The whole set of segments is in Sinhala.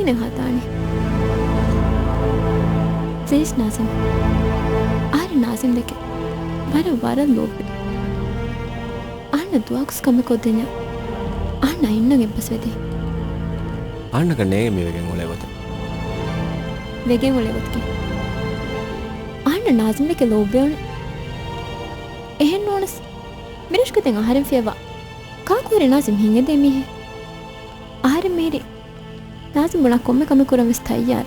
දෙන්කීනෙන් හතානේ प्लीज नाजिम आरे नाजिम देखे वरल लोपे आना दुआक्स कमी को देना आना इन्नगे बस वेदी आना का नेगे मी वेगे मोले वत की आना नाजिम देखे लोबे एहन नोनस मिरश को तेंगा हरम फेवा का कोरे नाजिम हिंगे दे मी है आरे मेरे नाजिम बना कोमे कमी कुरम स्थाई यार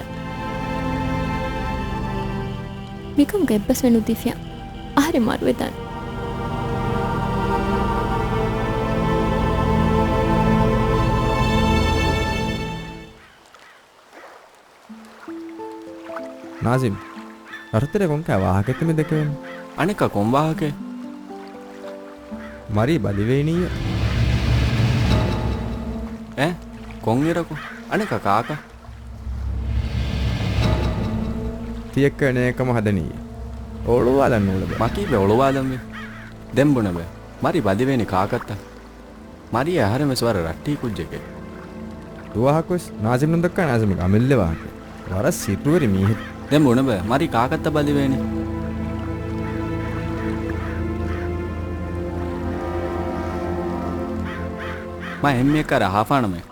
मिकम गब्बस वेनु दिफिया आरे मारवेदान नाजिम अरतरे कोन का वाहकेत में देखे अनेका कोन वाहके मरी बलिवेनी ए कोन इरको अनेका काका තියක්කනේකම හදනී ඔළුවාලන්න ඕලද මකීබේ ඔළුවාලම්මේ දෙම්බුනබේ මරි බදිවේනි කාකත්තා මරි ආහාරම ස්වර රට්ටි කුජ්ජකේ දුවහකොස් නාසිම් නදක්ක නාසිම් අමිල්ල වාක වර සිටුවරි මීහි දෙම්බුනබේ මරි කාකත්තා බදිවේනි මා එම්මේ කර හාෆානමේ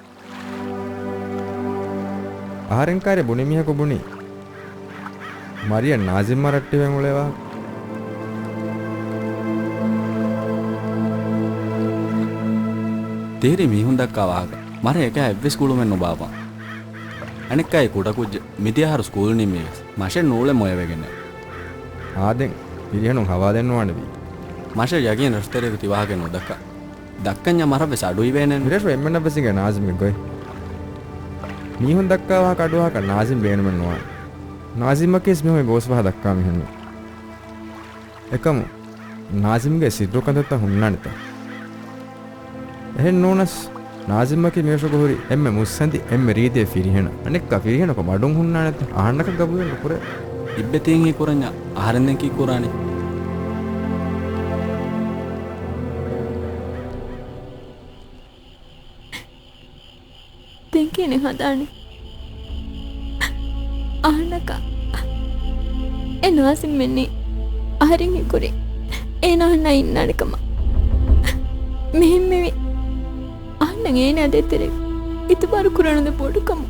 ආහාරෙන් කාර්ය බුනි මිහක බුනි මරිය නාසිම් මරට්ටි වෙන්ගුලේවා තේරි මිහුන් දක්කා වාක මර එක හැබ්බේ ස්කූල් මෙන්න බාපා අනෙක්කයි කුඩ කුජ්ජ මිදියාහරු ස්කූල් නිමේ මාෂේ නෝලේ මොය වෙගෙන ආදෙන් පිරිහණු හවා දෙන්නවනේ වී මාෂේ යගින් රස්තරේ තිවාගෙන නොදක්කා දක්කන්‍ය මරබේ සඩුයි වෙනෙන් මිරස් වෙම්මන බසික නාසිම් ගොයි මිහුන් දක්කා වා කඩුවා ක නාසිම් බේනමන් නොවා नाजिम केस में हमें बोस वहा दक्का में हनु एकम नाजिम के सिद्रो कंदता हुन्नानता එහෙන් නෝනස් नाजिम के मेशो गोरी एम्मे मुස්සන්දි එම්මෙ රීදේ ෆිරිහෙන අනෙක් ක ෆිරිහෙන කො මඩුන් හුන්නා නැත අහන්නක ගබුවෙන් පුර ඉබ්බෙතෙන් හි කුරඤ්ඤා ආහරෙන් කි කුරානි දෙන්කීනේ හදානි आनका ए नासिम मेन्नी आहरिंग कुरे ए नाहना इन्नाडकम मेहम्मेवी आहन्न ಏನೇ ಅದೆತ್ತರೆ ಇತಬಾರು ಕುರಣದ ಪೋಡುಕಮ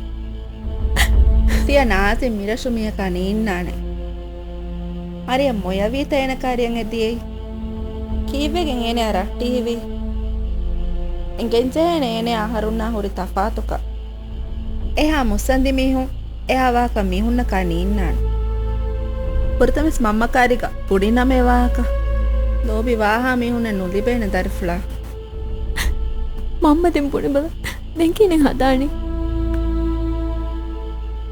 ಸಿಯ ನಾಸಿಮ್ ಮಿರಶುಮಿಯ ಕನಿ ಇನ್ನಾನೆ ಅರಿಯ ಮೊಯವಿ ತಯನ ಕಾರ್ಯಂ ಎದಿಯೇ ಕೀವೆಗೆ ಏನೇ ರಟ್ಟಿವಿ ಎಂಗೆಂಜೇನೆ ಏನೇ ಆಹರುನ್ನ ಹುರಿ ತಫಾತುಕ ಎಹಾ ಮುಸಂದಿ ಮೀಹು එයාවාක මිහුන්න කනී ඉන්නාන පුරතමස් මම්මකාරික පුඩි නමේ වාක ලෝබි වාහා මිහුන්න නුලිබේන දරිෆ්ලා මම්ම දෙම් පුඩි බල දෙන්කීනේ හදානි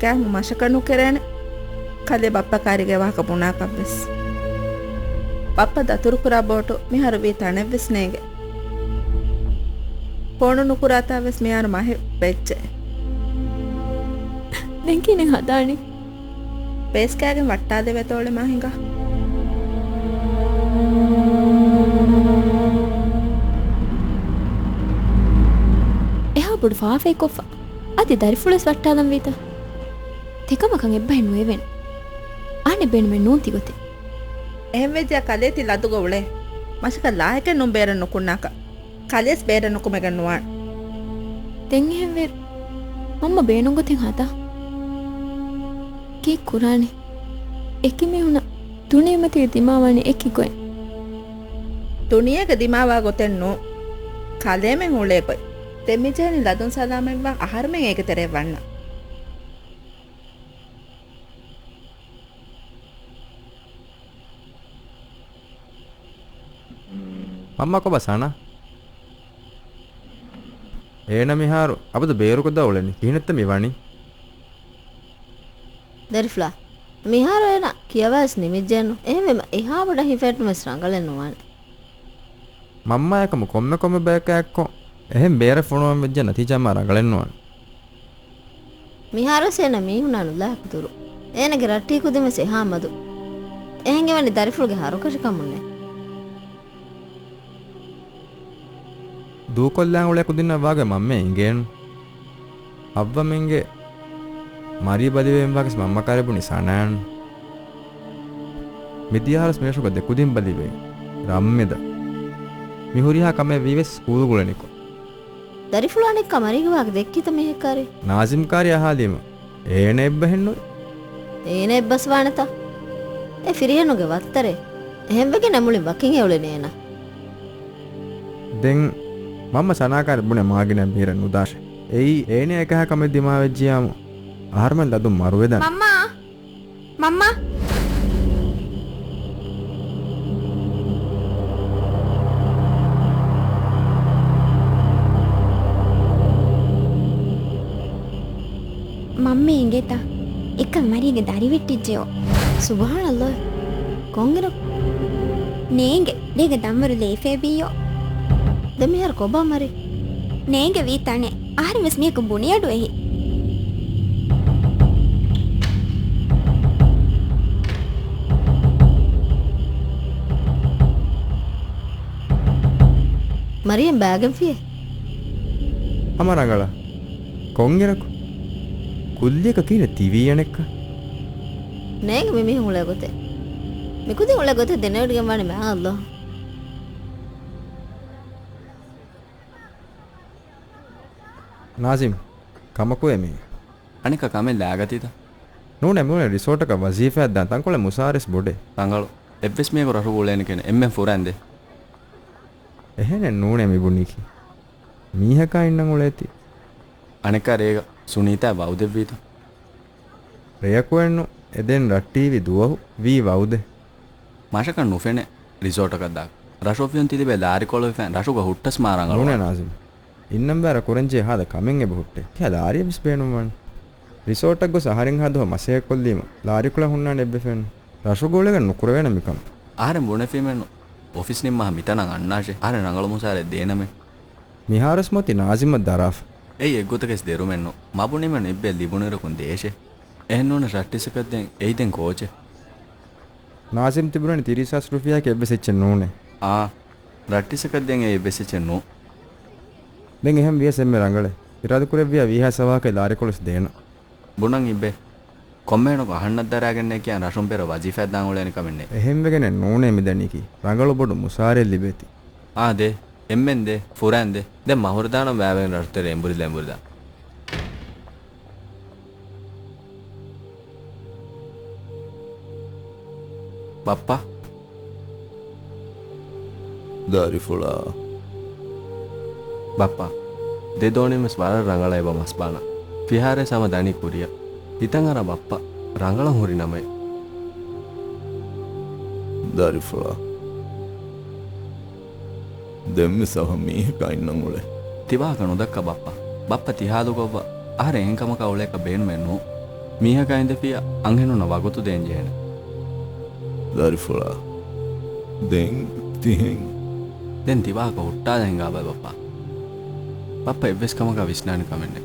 කෑහු මශකනු කෙරේන කලේ බප්පකාරිගේ වාක පුනා කබ්බස් පප්ප දතුරු කුරා බෝටු මිහර වී තනෙව්ස් නේගේ පොණු නුකුරාතාවස් මිහර මහෙ වෙච්චේ දෙන්කීනේ හදානි පේස්කෑගෙන් වට්ටා දෙවේ තෝලේ මහින්ගා එහා බුඩු ෆාෆේ කොෆා අති දරිෆුලස් වට්ටාදම් වීත තෙකමකන් එබ්බයි නුවෙවෙන් ආනේ බෙන් මෙ නූති ගොතේ එහෙම වෙදියා කලේති ලදු ගොවලේ මෂක ලායක නුම් බේර නුකුණාක කලේස් බේර නුකුමෙගන් නුවාන් දෙන් එහෙම වෙ මම්ම බේනුන් ගොතෙන් හදා की कुरानी एकी में हुना दुनिया में ते दिमावाने एकी कोई दुनिया के दिमावा गोतेन नो खाले में होले कोई तेमी जेनी लदुन सादा में वा आहार में एक तेरे वन्ना अम्मा को बसाना ಏನ ಮಿಹಾರು ಅಬದು ಬೇರು ಕೊದ್ದ ಅವಳನಿ ಕೀನತ್ತ ಮಿವಾಣಿ ದರಿಫ್ಲಾ ಮಿಹಾರು ಏನ ಕಿಯವಾಸ್ ನಿಮಿಜ್ಜೆನು එහෙම එහා වඩ හිෆෙට් මස් රංගලෙන් නොවන මම්මා එකම කොම්ම බෑක එක්කෝ එහෙම බේර ෆොනෝම් වෙජ්ජ නැති ජම්ම රංගලෙන් නොවන ಮಿಹಾರು ಸೇನ ಮೀಹುನಾನು ಲಾಕ್ದುರು ಏನಗೆ ರಟ್ಟಿ ಕುದಿಮೆಸೆ ಹಾಮದು එහෙන්ගේ වනි දරිෆුල්ගේ හරුකෂ කමුන්නේ දූකොල්ලන් උලේ කුදින්න වාගේ මම්මේ ඉංගේන් අව්ව මෙන්ගේ Maria Baliven Vax Mamma Carabuni Sanan Midiaras Mesho de Kudim Balive Rameda Mihuria Kame Vives School Gulanico දරිෆුළු අනෙක් අමරිකවාක දෙක්කිත මෙහෙකාරේ Nazim Karia Halim Enebehenu ඒන එබ්බස් වානතා ඒ ෆිරියනුගේ වත්තරේ එහෙම්වගේ නැමුලින් වකින් එවුලේ නේන Then Mamma Sanakar Bune Magina Mira Nudash Ei Ene Eka Kame Dimavejiam Arman Ladu Marveda මම්මා මම්මේ ඉගෙත එක මරිගේ දරි වෙට්ටිච්චයෝ සුබහානල්ලාහ් කොංගෙර නේගේ දෙක දම්වරු ලේෆේබියෝ දෙමිහර කොබා මරි නේගේ වීතනේ ආරමස් මියක බුණියඩු එහි Mariam බෑගම් ෆියේ Amarangala Kongeraku Kullika Kina TV Yaneka නේග මෙමිහුන් උල ගොතේ මිකුදින් උල ගොතේ දෙනවට ගමන්නේ මා අල්ලාහ් Nazim Kamaku Emi අනික කමෙන් ලෑගතිද Nune Mune Resort ka Wazifa Dan Tankole Musaris Bode තංගලු එෆ්එස් මේක රසු ගෝලේන කියන එම්එම් ෆොරන්දේ Ehene Nune Mibuniki Mihaka innan uleti අනික රේග සුනීතා වෞදෙව්වීත Reyakuennu Eden Rattivi Duahu Vi Vaude මාෂක නුෆෙනේ රිසෝට් එකක් දාක රෂෝෆියන් තිබේ ලාරි කොලෝ ෆෑන් රෂුග හුට්ටස් මාරංගල Nune Nazim Innam Bara Kurenje Hada Kamen Ebe Hutte Kya Lari Bispenuman Resort go Saharin Hado Masaya Kollima Lari Kula Hunna Nebbefen Rashugolega Nukurvena Mikam ආරෙන් බොන ෆීමෙන් ඔෆිස් නින් මහ මිතනන් අන්නාෂේ ආරෙන් නංගල මුසාරේ දේනමෙ Miharas Moti Nazim Daraf එයි එක්ගොතකස් දෙරුමෙන්නු මබුනිමෙන් ඉබ්බෙල් ලිබුනෙරකුන් දේශේ එහෙන්නෝන ෂට්ටිසකද්දෙන් එයිදෙන් කෝචේ Nazim Tiburani Tirisas Rufia Kebe Sechen Nune රට්ටිසකද්දෙන් ඒ බෙසෙච්චෙන්නු Then Ehem VSM Rangale Iradukurevia Viha Savaka Larikolis Dena බුණන් ඉබ්බේ කොම්මේනක අහන්නත් දරාගන්නේ කියන රෂුම් පෙර වජිෆා දාන් වලනේ කමන්නේ Ehem Vegane Nune Midaniki Rangalo Bodu Musare Libeti ආදේ එම්මෙන්දේ ෆුරන්දේ දැන් මහුරදාන බෑවෙන් රට්ටේ එම්බුරි ලැම්බුරිදා බප්පා Darifula බප්පා දෙදෝනෙම ස්වර රංගලයි බමස්පාන විහාරේ සම දණි කුරිය හිතන් අර බප්පා රංගල හොරි නමයි Darifula Demmi Sahami Kainnan Ule තිවාක නොදක්ක බප්පා බප්පා තිහාදු ගොබ්බ ආර එන්කම කවුලේක බේන් මෙන්නු මීහකයින්ද පිය අංහෙනුන වගුතු දෙන්ජේන Darifula Den Tihen දැන් තිවාක හුට්ටා දෙන්ගා බප්පා බප්පා එවස් කමක විශ්නාන කමන්නේ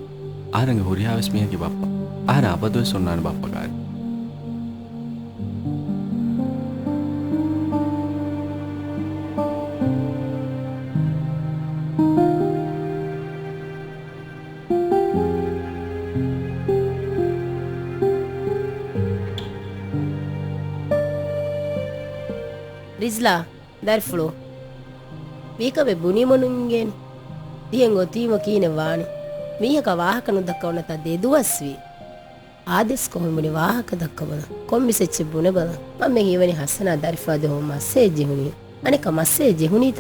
ආරංග හොරියාවස් මියකි බප්පා ආර අපදොස් සොන්නාන බප්පා කාරි රිස්ලා දර්ෆලෝ මේකබේ බුනිමනුන්ගෙන් දියෙන් ඔතීම කීනේ වානි මීහක වාහක නොදක්කවනත දෙදුවස්වි ආදෙස් කොහොමුනි වාහක දක්කවන කොම්මිසෙච්ච බුන බල මම මේ ඊවනි හස්සනා දර්ෆලා දෙහො මස්සේ ජිහුනි අනික මස්සේ ජිහුනිත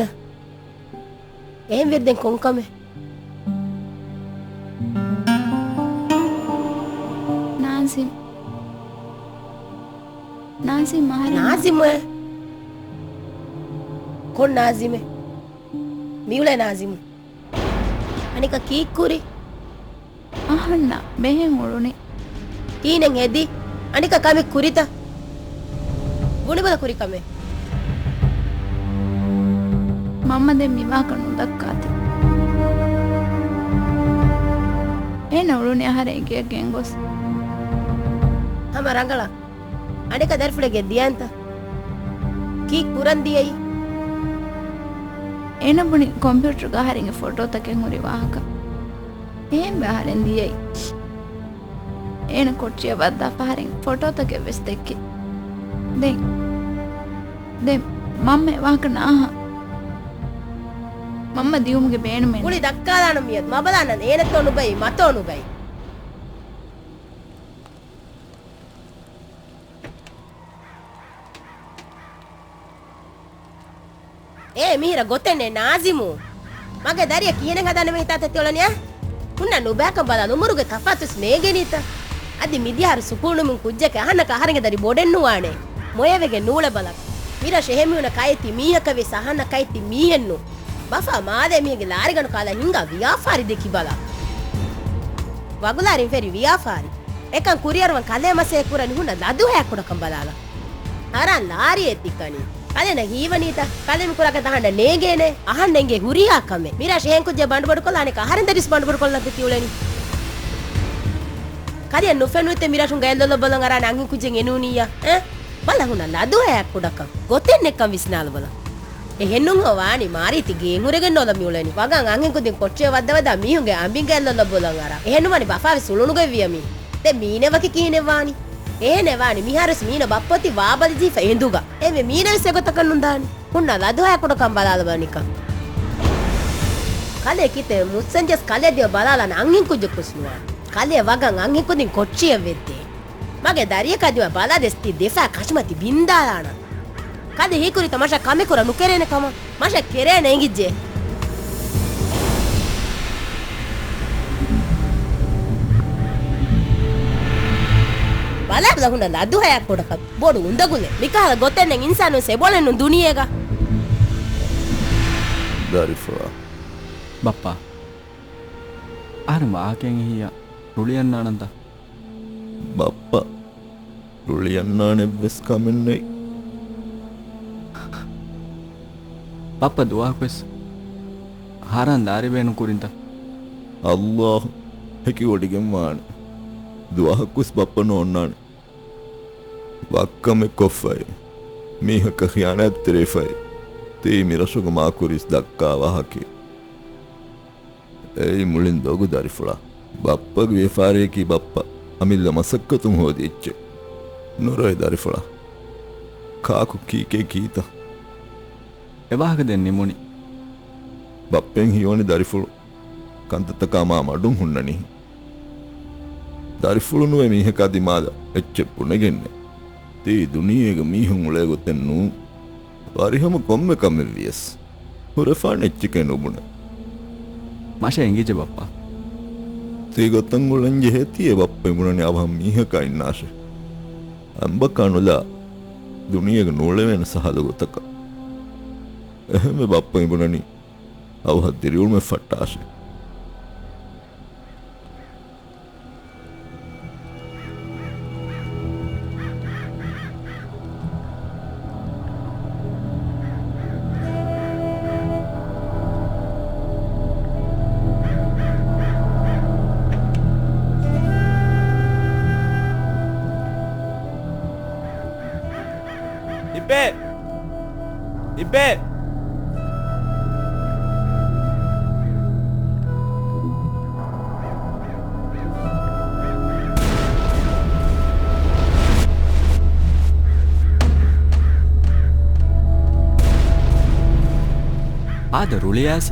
එහෙන් වෙද්දෙන් කොන්කමේ नाज़िम मारे नाज़िम कौन नाज़िम है मिउले नाज़िम अनिका कीक कुरी ahonna behen ulune कीनें एदी अनिका कामे कुरीता गुणी बला कुरी कामे mamma den miwakanu dakkati ena ulune ahare ekeken gos हम रंगला अनिका दर्फले के दियांता kick कुरन दियई ena buni computer ga haringe photo taken hori wahaka em baharen diyai ඒන කොච්චිය වද්දා පහරින් ෆොටෝතක වෙස් දෙක්කි දෙන් මම්ම වාක නාහ මම්ම දියුමුගේ බේන මෙන්න උලි දක්කාදාන මියත් මබලන්න ඒනත් ඔනුබයි මත ඔනුබයි ඒ මීර ගොතෙන්නේ නාසිමු මගේ දරිය කියන හදන්න මේ තාත්තේ ඔලනියා උන්න නුබෑක බල නුමුරුගේ කෆාතුස් මේගෙනිත අදි මිදිහාර සුකුණුමුන් කුජ්ජක අහන්නක අහරගේ දරි බොඩෙන්නු වානේ මොයවෙගේ නූල බලක් මීර ෂෙහෙමියුන කයිති මීහකවේ සහන්න කයිති මීහෙන්නු බෆා මාදේ මීගේ ලාරිගණු කාලා හින්ගා ව්‍යාපාරි දෙකි බල වගුලාරින් ෆෙරි ව්‍යාපාරි එකන් කුරියරවන් කලේ මසේ කුරනි හුන්න ලදු හැක් කොඩකම් බලාලා අරන් ලාරියේ තිකණි කලෙන හීවනීත කලෙම කුරක තහන්න නේගේනේ අහන්නෙන්ගේ හුරියා කමේ මීරා ෂෙහෙන් කුජ්ජ බණ්ඩ බඩ කොල්ලානේ කහරෙන් දරිස් බණ්ඩ බඩ කොල්ලත් තියුලෙනි කලිය නුෆෙනුවිත මීරා ෂුන් ගෑල්ලොල බලන් අරන් අංගි කුජ්ජෙන් එනුනියා බල හුන්න ලදු හැක් කොඩකම් ගොතෙන් එක්කම් විස්නාල බල එහෙන්නුන් හොවානි මාරීති ගේන්ගුරගෙන් නොල මියුලෙනි වගන් අංගෙන් කුදින් කොච්චේ වද්දවදා මීහුගේ අම්බින් ගෑල්ලොල බලන් අරන් එහෙන්නුමනි බෆාවේ සුළුණුගේ වියමි දෙ මීනෙවකි කීනෙවානි ඒනෙවානි මිහාරස් මීන බප්පති වාබලි ජීෆ එඳුගා එමෙ මීනවිස ගොතකන්නුන්දානි හුන්න ලදෝය කොඩකම් බලාලබනික කලේ කිතේ මුස්සන්ජස් කලේ දිය බලාලන අංගින් කුජ කුස්නුවා කලේ වගන් අංගින් කුදින් කොච්චිය වෙද්දී මගේ දරිය කදිව බලා දෙස්ති දෙෆා කෂමති බින්දාලාන කලේ හීකුරි තමෂා කමේ කුර නුකරේන කම මෂා කෙරේන එංගිජ්ජේ බලබ්ද හුන්න ලදු හයක් කොඩක බොඩු උඳගුලේ මිකාල ගොතෙන්නෙන් ඉන්සානු සෙබොලෙන්නු දුනියේග දරිෆලා බප්පා අර මාකෙන් හියා රුලියන්නානන්ද බප්පා රුලියන්නානේ වෙස් කමෙන්නේ පප්ප දුවාක්වෙස් හාරන් දාරි බේනු කුරින්ත අල්ලාහ් හැකි ඔඩිගෙන් වාන දුවහකුස් බප්ප නොන්නානේ වක්කමෙ කොෆයි මීහක ඛියානත් තෙරෙෆයි තේ මිරසුග මාකුරිස් දක්කා වහකි ඒ මුලින් දොගු දරිෆලා බප්පගේ වේෆාරේකි බප්පා අමිල්ල මසක්කතුම් හොදිච්ච නොරයි දරිෆලා කාකු කීකේ කීත එවාහක දෙන්නේ මුනි බප්පෙන් හියෝනි දරිෆුළු කන්තතකමා මඩුන් හුන්නනි දරිෆුළු නුවේ මීහක අදිමාද එච්චෙප්පුනගෙන්නේ තේ දුනියේග මීහුන් උලේ ගොතෙන්නු පරිහම කොම්ම කම්මෙ වියස් හොරෆාන් එච්චකේ නුබුන මාෂා එංගිජ බප්පා තේ ගොතන් උලන් ජෙහෙතියේ බප්පේ මුනනේ අවහම් මීහක ඉන්නාෂ අම්බකනුලා දුනියේග නෝලේ වෙන සහල ගොතක එහෙම බප්පේ මුනනි අවහ දිරියුල්ම ෆට්ටාෂ ඉබ්බේ ආද රුලියාස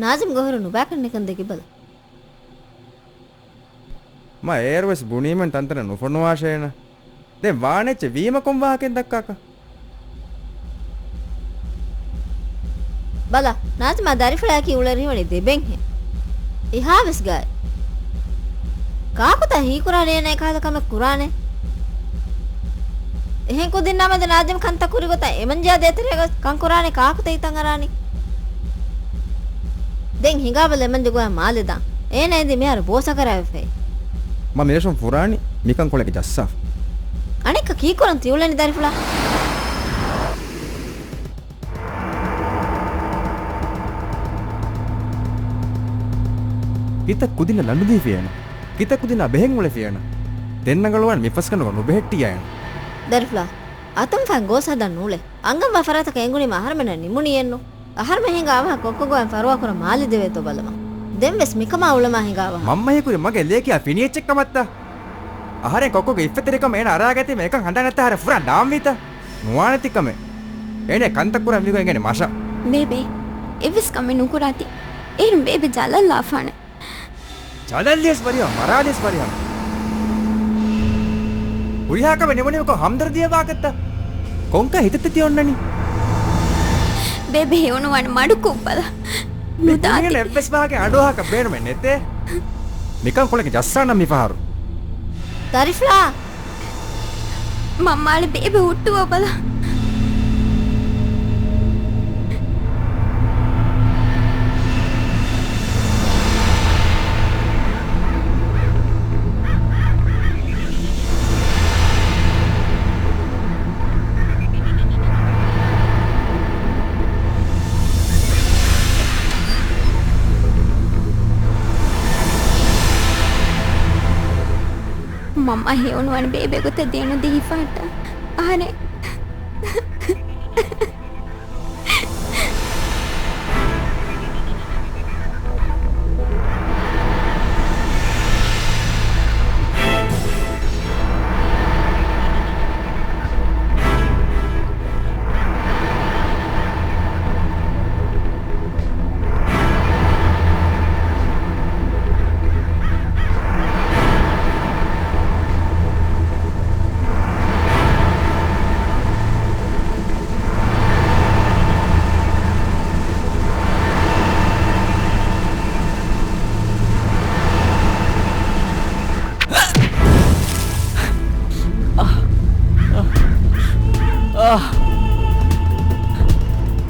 නාසිම් ගොහරු නුබෑකන්න එකන් දෙකි බල මා එයර්වේස් බුණීමෙන් තන්තර නොෆොනවාශයන දැන් වානෙච්ච වීම කොම් වාහකෙන් දක්කාක බල නාසිම දරිෆලා කි උලරි වනි දෙබෙන් හේ ඉහාවස් ගාය කාකුත හී කුරානේ නේ කාලකම කුරානේ එහෙන් කොදින් නමද නාදිම කන්ත කුරි ගොත එමන්ජා දෙතරේ කන් කුරානේ කාකුත ඉතන් අරානි දැන් හිඟාවල එමන්ජ ගොයා මාලෙදා ඒ නේද මෙහර බෝස කරාවේ මම මිරසොන් පුරාණි මිකන් කොලගේ ජස්සා අනෙක කීකොරන් තියුලනි දරිෆුලා kita kudina landu fiana kita kudina beheng mule fiana tennagaluwan mifas kanu no behettiya දරිෆුලා අතම් ෆන් ගෝස හදන්න නූලේ අංගම් වෆරත කේංගුනි මහරමන නිමුනි එන්නු අහරම හිඟාව කොක්කොගෝන් ෆරුවා කර මාලි දෙවේතෝ බලම දෙම්වෙස් මිකම උලම හිඟාව මම්මයි කුරි මගේ ලේකියා ෆිනියෙච් එක්ක මත්තා අහරේ කොක්කොගේ ඉෆ්ෆතරිකම එන අරාගතේ මේකන් හඳ නැත්ත හර ෆුරන් ඩාම්විත නුවානතිකම එනේ කන්තකුර මිගෝ එන්නේ මාෂා බේබේ එවිස් කමෙ නුකුරාති එරුම් බේබේ ජලල්ලා ෆාන ජලල්ලියස් වරියා මරාලියස් වරියා උරියාකම නෙමනේ කො හම්දර්දිය වාගත්ත කොංක හිතෙත් තියොන්නනි බේබේ හේවන වන මඩු කොප්පල මුදාති නේ එෆ්එස් වාගේ අඩෝහක බේනම නෙතේ නිකන් කොලගේ ජස්සානම් මිපහරු දරිෆුලා මම්මාලේ බේබේ හුට්ටුව බල මම්මා හේවනවන බේබේ ගොත දෙනු දීපාට අහනේ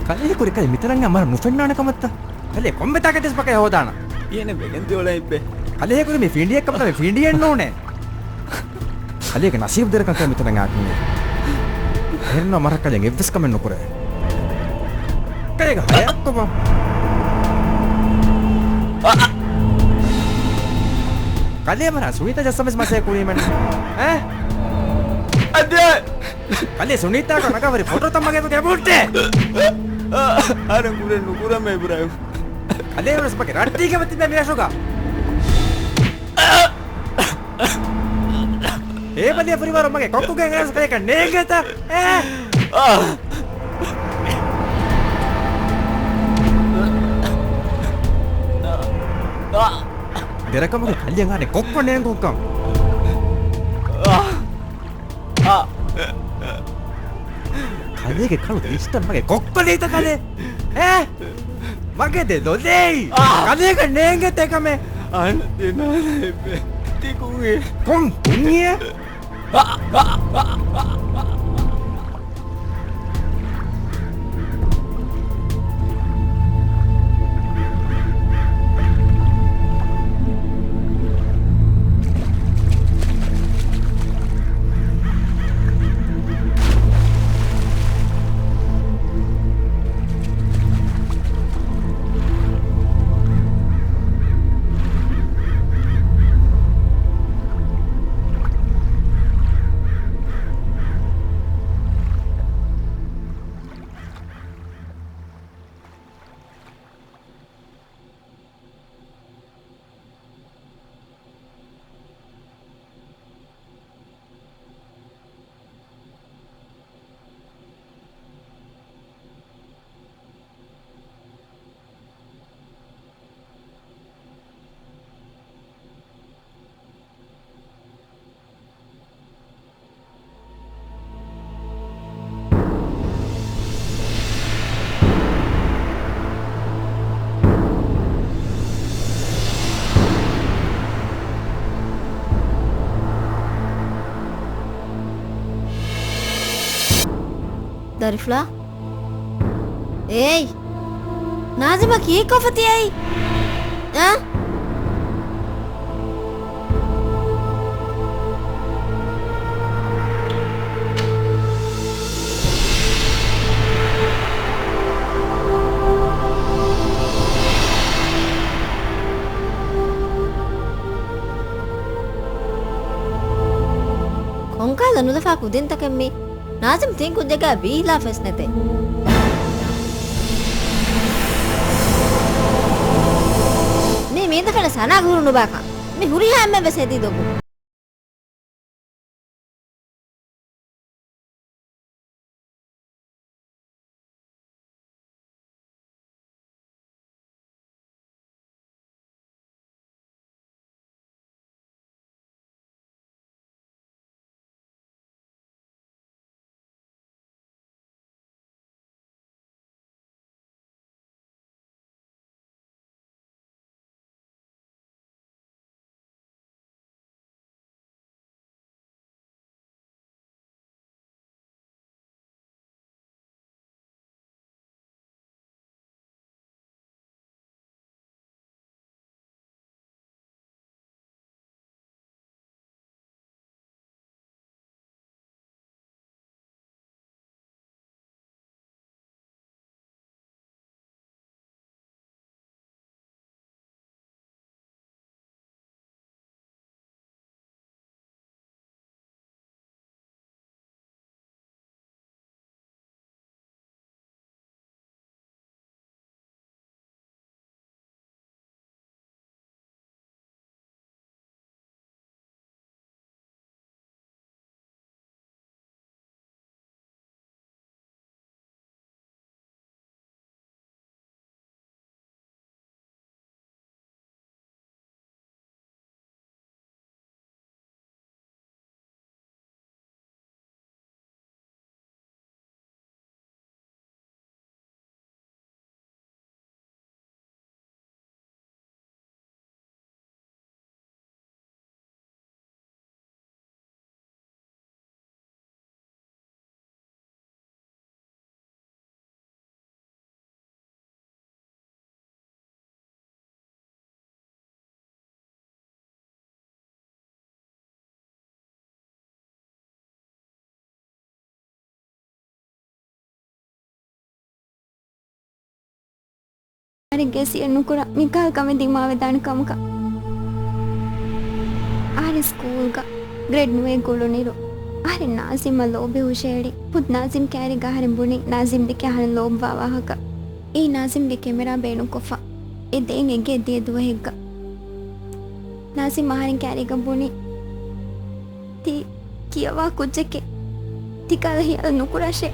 කලේ කුරි කලේ මිතරංග අමර නුෆෙන්නාන කමත්ත කලේ කොම්බෙතාක දෙස් පකේ හොදාන ඊනේ වෙගෙන්ති වල ඉබ්බේ කලේ කුරි මේ ෆින්ඩියක් කමත මේ ෆින්ඩියෙන් නෝනේ කලේක නසීබ් දරකන් කම මිතරංග ආකිනේ එහෙරන මර කලේ එව්ස් කමෙන් නුකර කලේක හයක් කොම කලේ මර සුනිතා ජස්සමස් මාසේ කුරි මන් ඈ අදේ කලේ සුනිතා කනකවරි ෆොටෝ තම්මගේ පුතේ බුට්ටේ අර කුරේ නුකුර මේ බුරයි කලේ වරස් පකේ රට්ටි කමති මේ මියසෝගා ඒ බලිය පරිවාර මගේ කොක්කුගේ ගෑස් කලේක නේගත දෙරකමගේ කල්ලියන් ආනේ කොක්කො නේ කොක්කම් කලේගේ කළු ඉස්තන් මගේ කොක්කො නේත කලේ මගේ දෙදොලේ කලේක නේගෙත එකමේ අන්න දෙනවා තිකුගේ කොන් කුණිය දරිෆුලා ඒයි නාසිමා කී කොෆතියයි ಮಿಫಾ ಕುದಿಂತಕೆಮ್ಮಿ ನಾಜಿಮ್ ತಿಂ ಕುಜ್ಜೆಗ ಬೀಲಾ ಫೆಸ್ನೆತೆ ಮೀ ಮೀಂದ ಫೆನ ಸನಾ ಗುರುನು ಬಾಕ ಮೀ ಹುರಿಹಾ ಎಮ್ಮೆ ಬೆಸೆದಿ ದೊಬು අරගේ සියනුකුර මිකල් කම දිමාවේ දාන කමක ආර ස්කූල්ග ಗ್ರೇಡ್ ನುವೆ ಗುಳುನಿರು ಆರೆ ನಾಜಿಮ ಲೋಬೆ ಹುಷೇಡಿ ಪುದ್ ನಾಜಿಮ್ ಕ್ಯಾರಿ ಗಾಹರಿಂ ಬುಣಿ ನಾಜಿಮ್ ದಿಕ್ಕೆ ಹಣ ಲೋಬ್ ವಾವಾಹಕ ಈ ನಾಜಿಮ್ಗೆ ಕೆಮೆರಾ ಬೇಣು ಕೊಫ ಎ ದೇಂಗ್ ಎಗ್ಗೆ ಎದ್ದಿ ಎದ್ದುವ ಹೆಗ್ಗ ನಾಜಿಮ್ ಆಹರಿಂ ಕ್ಯಾರಿಗ ಬುಣಿ ತಿ ಕಿಯವಾ ಕುಜ್ಜಕ್ಕೆ ತಿಕಾಲ ಹಿಯಲ ನುಕುರಶೆ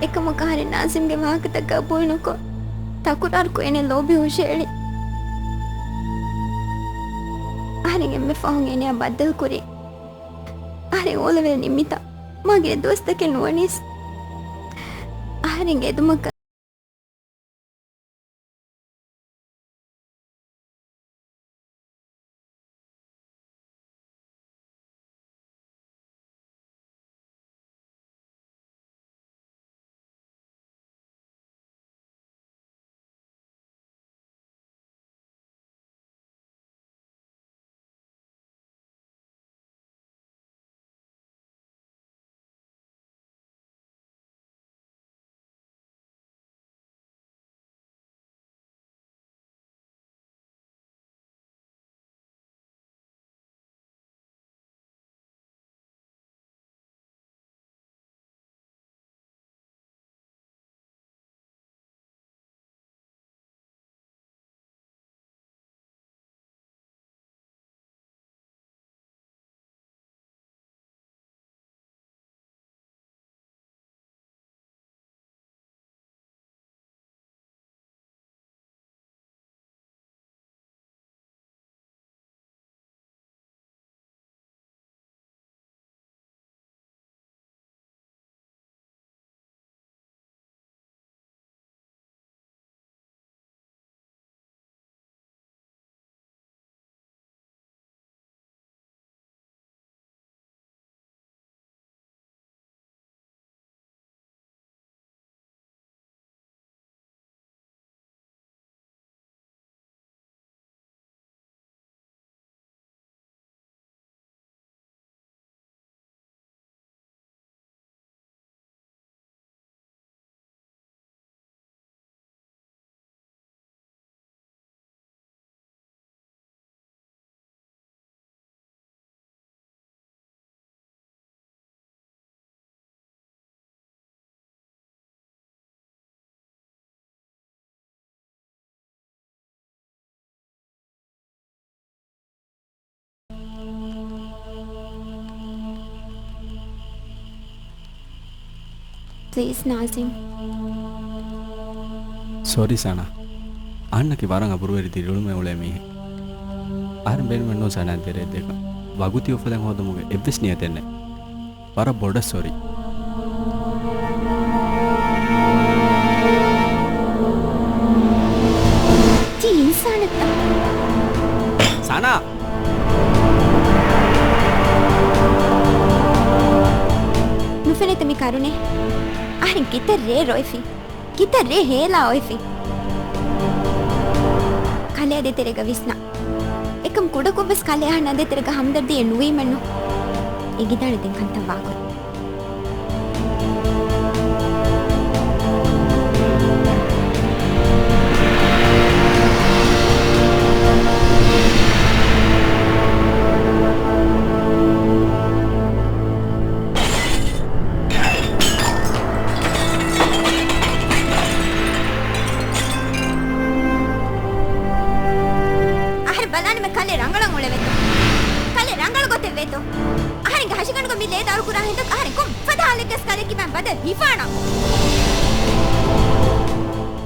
එකම කාරේ නාසිම්ගේ වාහකතක බොයිනුකෝ තකුරාර්කු එනේ ලෝබි හුෂේಳಿ ಆರೆಗೆ ಎಮ್ಮೆ ಫಾಹುಂ ಎನೆ ಬದ್ದಲ್ ಕುರಿ ಆರೆ ಓಲವೆ ನಿಮಿತ ಮಗೆ ದೋಸ್ತಕ್ಕೆ ನೋಣಿಸ್ ಆರೆಗೆ ಎದುಮಕ ప్లీజ్ నాజిమ్. සෝරි සනා අන්නකි වරන් අපුරුවෙරි දිරුළුම උලේ මීහ ආරම් බෙන් මෙන්නෝ සනා දෙරේ දෙක වගුති ඔෆලන් හොදමුගේ එව්ස් නියතෙන්නේ වර බොඩ සෝරි තීන්සනත සනා නුෆෙනෙත මි කරුනේ අරින් කිතරේ රොයිෆි කිතරේ හේලා ඔයිෆි කලේ දෙතරේග විස්නා එකම් කුඩකුබස් කලේ හන දෙතරේග හම්දර්දී නුවී මන්නු ඉගිදාන දෙන් කන්තම් වාකො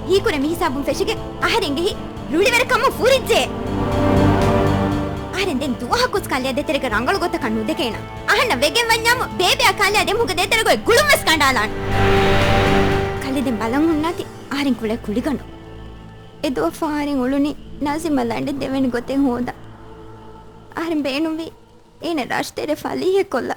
ಹೀಕುರೆ ಮಿಹಿಸಾಬುಂ ಫೆಶಿಗೆ ಆಹರೆಂಗೆ ರೂಳಿವೆರ ಕಮ್ಮ ಫೂರಿಜ್ಜೆ ಆಹರೆಂದೆನ್ ದುವಹಕುಸ್ ಕಾಲ್ಯ ದೆತೆರೆಗೆ ರಂಗಳು ಗೊತ್ತ ಕಣ್ಣು ದೆಕೇನ ಆಹಣ್ಣ ವೆಗೆನ್ ವನ್ಯಾಮ ಬೇಬೆ ಆ ಕಾಲ್ಯ ದೆ ಮುಗ ದೆತೆರೆಗೆ ಗುಳುಮಸ್ ಕಂಡಾಲಾನ್ ಕಲಿದೆನ್ ಬಲಂ ಹುನ್ನಾತಿ ಆಹರೆಂ ಕುಳೆ ಕುಳಿಗಂಡು ಎದುವ ಫಾರೆಂ ಉಳುನಿ ನಾಸಿಮ ಲಂಡೆ ದೆವೆನ್ ಗೊತ್ತೆನ್ ಹೋದ ಆಹರೆಂ ಬೇಣುವಿ ಏನ ರಾಷ್ತೆರೆ ಫಲಿಹೆ ಕೊಲ್ಲ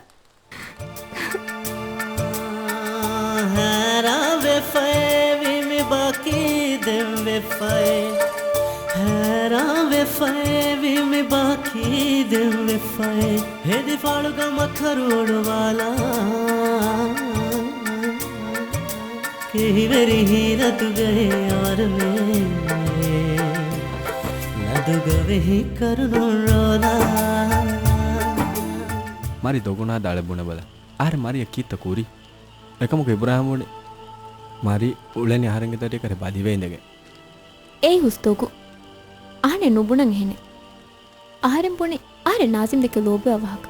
बाकी दिन वेफाए हैरान वेफाए भी में बाकी दिन वेफाए हे दिफाड़ू का मखरोड़ वाला के ही मेरी हीरा तू गए यार में न तू गवे ही करनो रोला मारी दोगुना दाले बुने बला आर मारी अकीत तकूरी එකමුක ඉබ්‍රාහම් උනේ ಮಾರಿ ಉಳನಿ ಆರಂಗೆ ತಡೆ ಕರೆ ಬಾದಿವೆ ಇಂದಗೆ ಏಯ್ ಹುಸ್ತೋಕು ಆನೆ ನುಬುಣಂ ಹೆನೆ ಆರೆಂ ಪುಣಿ ಆರೆ ನಾಸಿಂ ದೆಕೆ ಲೋಬೆ ಅವಹಕ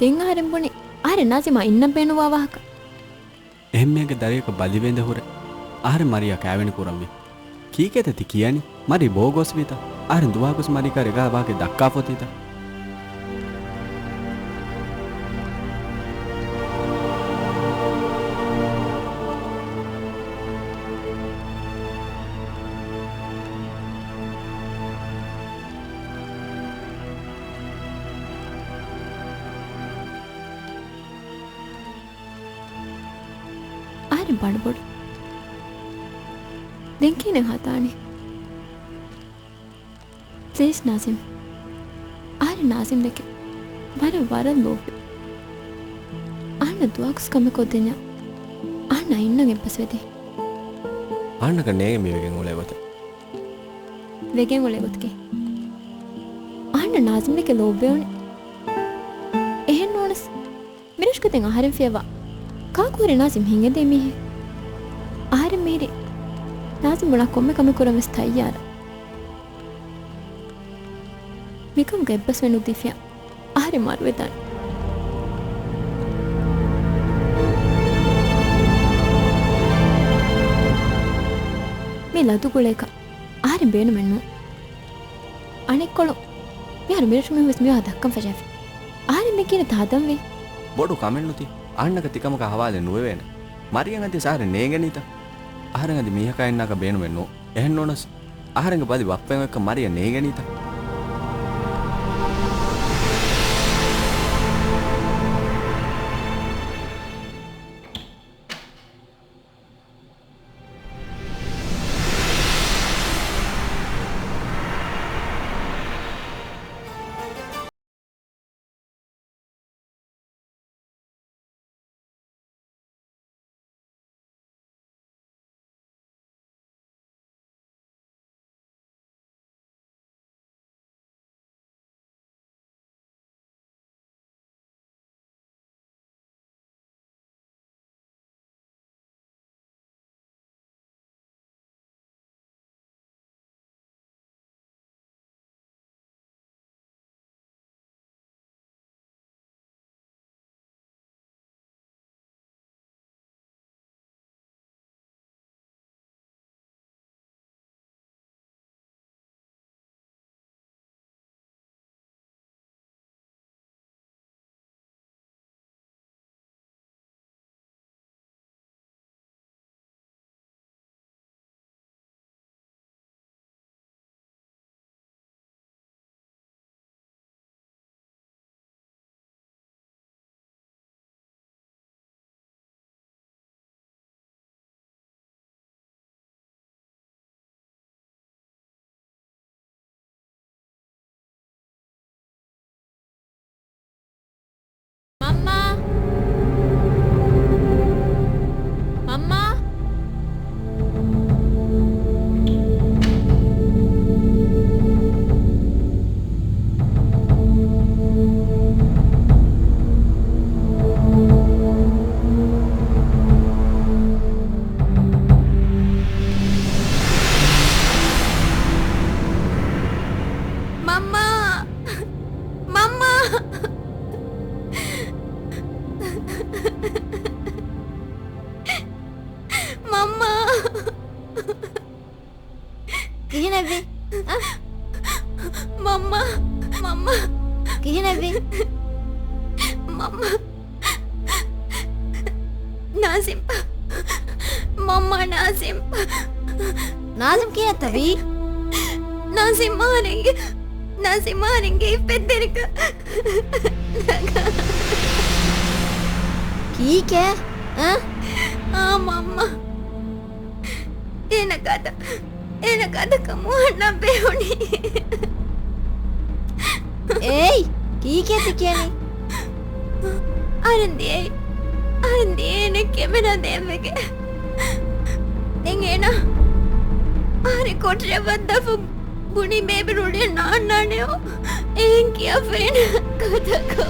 ತೆಂ ಆರೆಂ ಪುಣಿ ಆರೆ ನಾಸಿಮ ಇನ್ನ ಬೇನುವ ಅವಹಕ ಎಮ್ಮೆಗೆ ದರೇಕ ಬಾದಿವೆ ಇಂದ ಹುರೆ ಆರೆ ಮಾರಿಯ ಕಾವೆನಿ ಕುರಂಬಿ ಕೀಕೆತೆ ತಿ ಕಿಯಾನಿ ಮಾರಿ ಬೋಗೋಸ್ ಬಿತ ಆರೆ ದುವಾಗೋಸ್ ಮಾರಿ ಕರೆ ಗಾ ಬಾಗೆ ದಕ್ಕಾ ಫೋತಿತ ಬಡಬಡು ದೆಂಕಿನೆ ಹಾತಾಣಿ ಪ್ಲೀಸ್ ನಾಸಿಮ್ ಆರೆ ನಾಸಿಮ್ ದೆಕೆ ವರ ಲೋಬೆ ಆಣ್ಣ ದುವಾಕ್ಸ್ ಕಮ್ಮಿ ಕೊದ್ದೆನ ಆಣ್ಣ ಇನ್ನಂಗೆ ಎಪ್ಪಸ್ವೆದಿ ಆಣ್ಣಕ ನೇಗೆ ಮೀವೆಗೆ ಉಳೆ ಗೊತ್ತೆ ವೆಗೆ ಉಳೆ ಗೊತ್ತಿಗೆ ಆಣ್ಣ ನಾಸಿಮ್ ದೆಕೆ ಲೋಬೆ ಉಣೆ එහෙන් ඕනස් මිරෂ්කතෙන් ආහාරෙන් ෆියවා කාකුවරේ ನಾಸಿಮ್ ಹಿಂಗೆ දෙමිහි ආහාරෙන් මේරි ನಾಸಿಮ್ මුණා කොම්මೆ කම කරමස් තයියාර මිකම් ගෙබ්බස් වෙනු දිෆියා ආහාරෙ මාරුවෙතන් මේ ලතු කුලේක ආහාරෙන් බේනු මෙන්නු අනෙක්කොළු මෙහර මිරෂ් මෙහෙස් මෙවා දක්කම් ෆජාෆි ආහාරෙන් මේ කියන තාදම් වේ බොඩු කමෙන්නුති ආන්නක තිකමක හවාලේ නුවෙවෙන මරියන් අන්ති සාර නේගනිත ආහාරං අදි මීහක එන්නක බේනු මෙන්නු එහෙන් නොනස් ආහාරං බදි වප්පෙන් එක්ක මරිය නේගනිත नाजिम मम्मा नाजिम नाजिम किया तभी नाजिम मारेंगे पेदरिका की क्या मम्मा ಏನಕ್ಕಾದ ಕಮ್ಮು ಅಣ್ಣ ಬೇವಣಿ ಏಯ್ की क्या तिकिया नहीं ಅರಂದಿ ಏನಕ್ಕೆ ಮೇರಾ ದೇವಿಗೆ ಎಂಗೇನ ಆರೆ ಕೊಟ್ರೆ ಬಂದ ಬುಣಿ ಬೇಬಿ ರುಡಿ ನಾನೇ ಏನ್ ಕಿಯಾ ಫೇನ್ ಕದಕೋ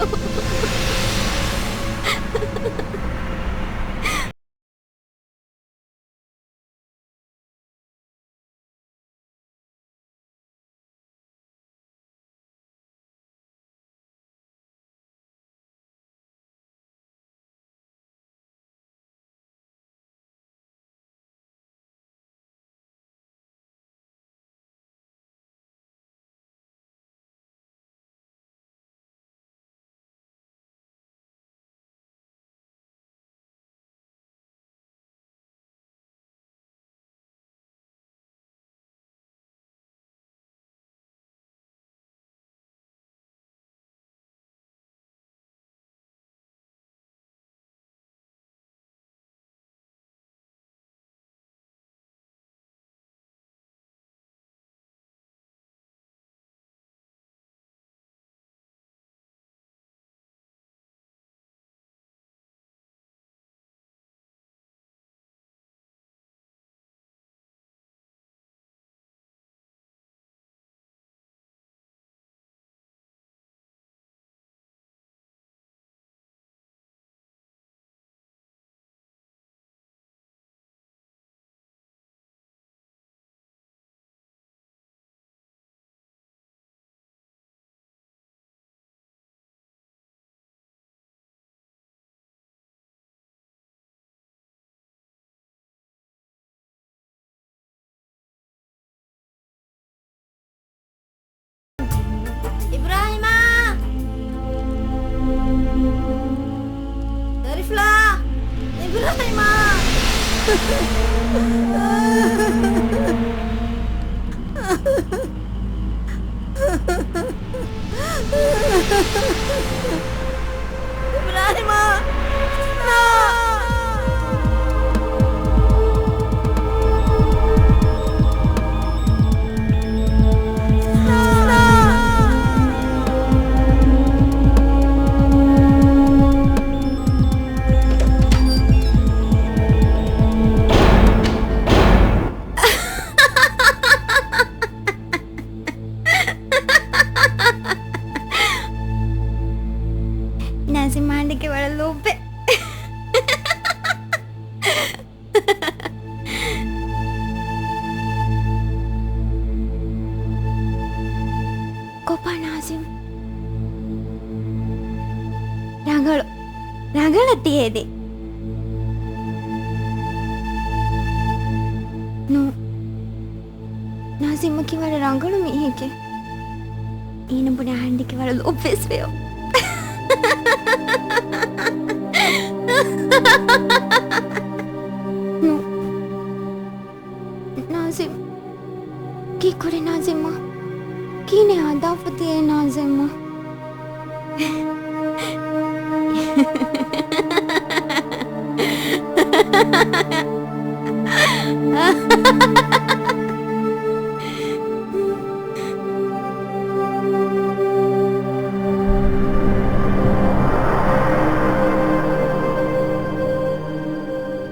इब्राहिमा दरिफ्ला इब्राहिमा इब्राहिमा नाजिमांडी के बड़ा लोभ है कोपा नाजिम रागळती ಇದೆ नो नाजिम की वाला रागळु मी है के इन बुने हांडी के वाला लोभ वेसवेयो नो नाजिम की करे नाजिमा की ने आदाफती है नाजिमा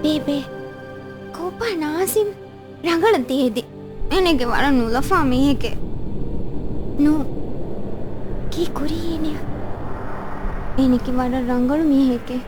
बेबे कोपा नाजिम रंगळती है एनेगे वाला नुला फामी है के नो की कुरी ने एनेगे वाला रंगळ मी है के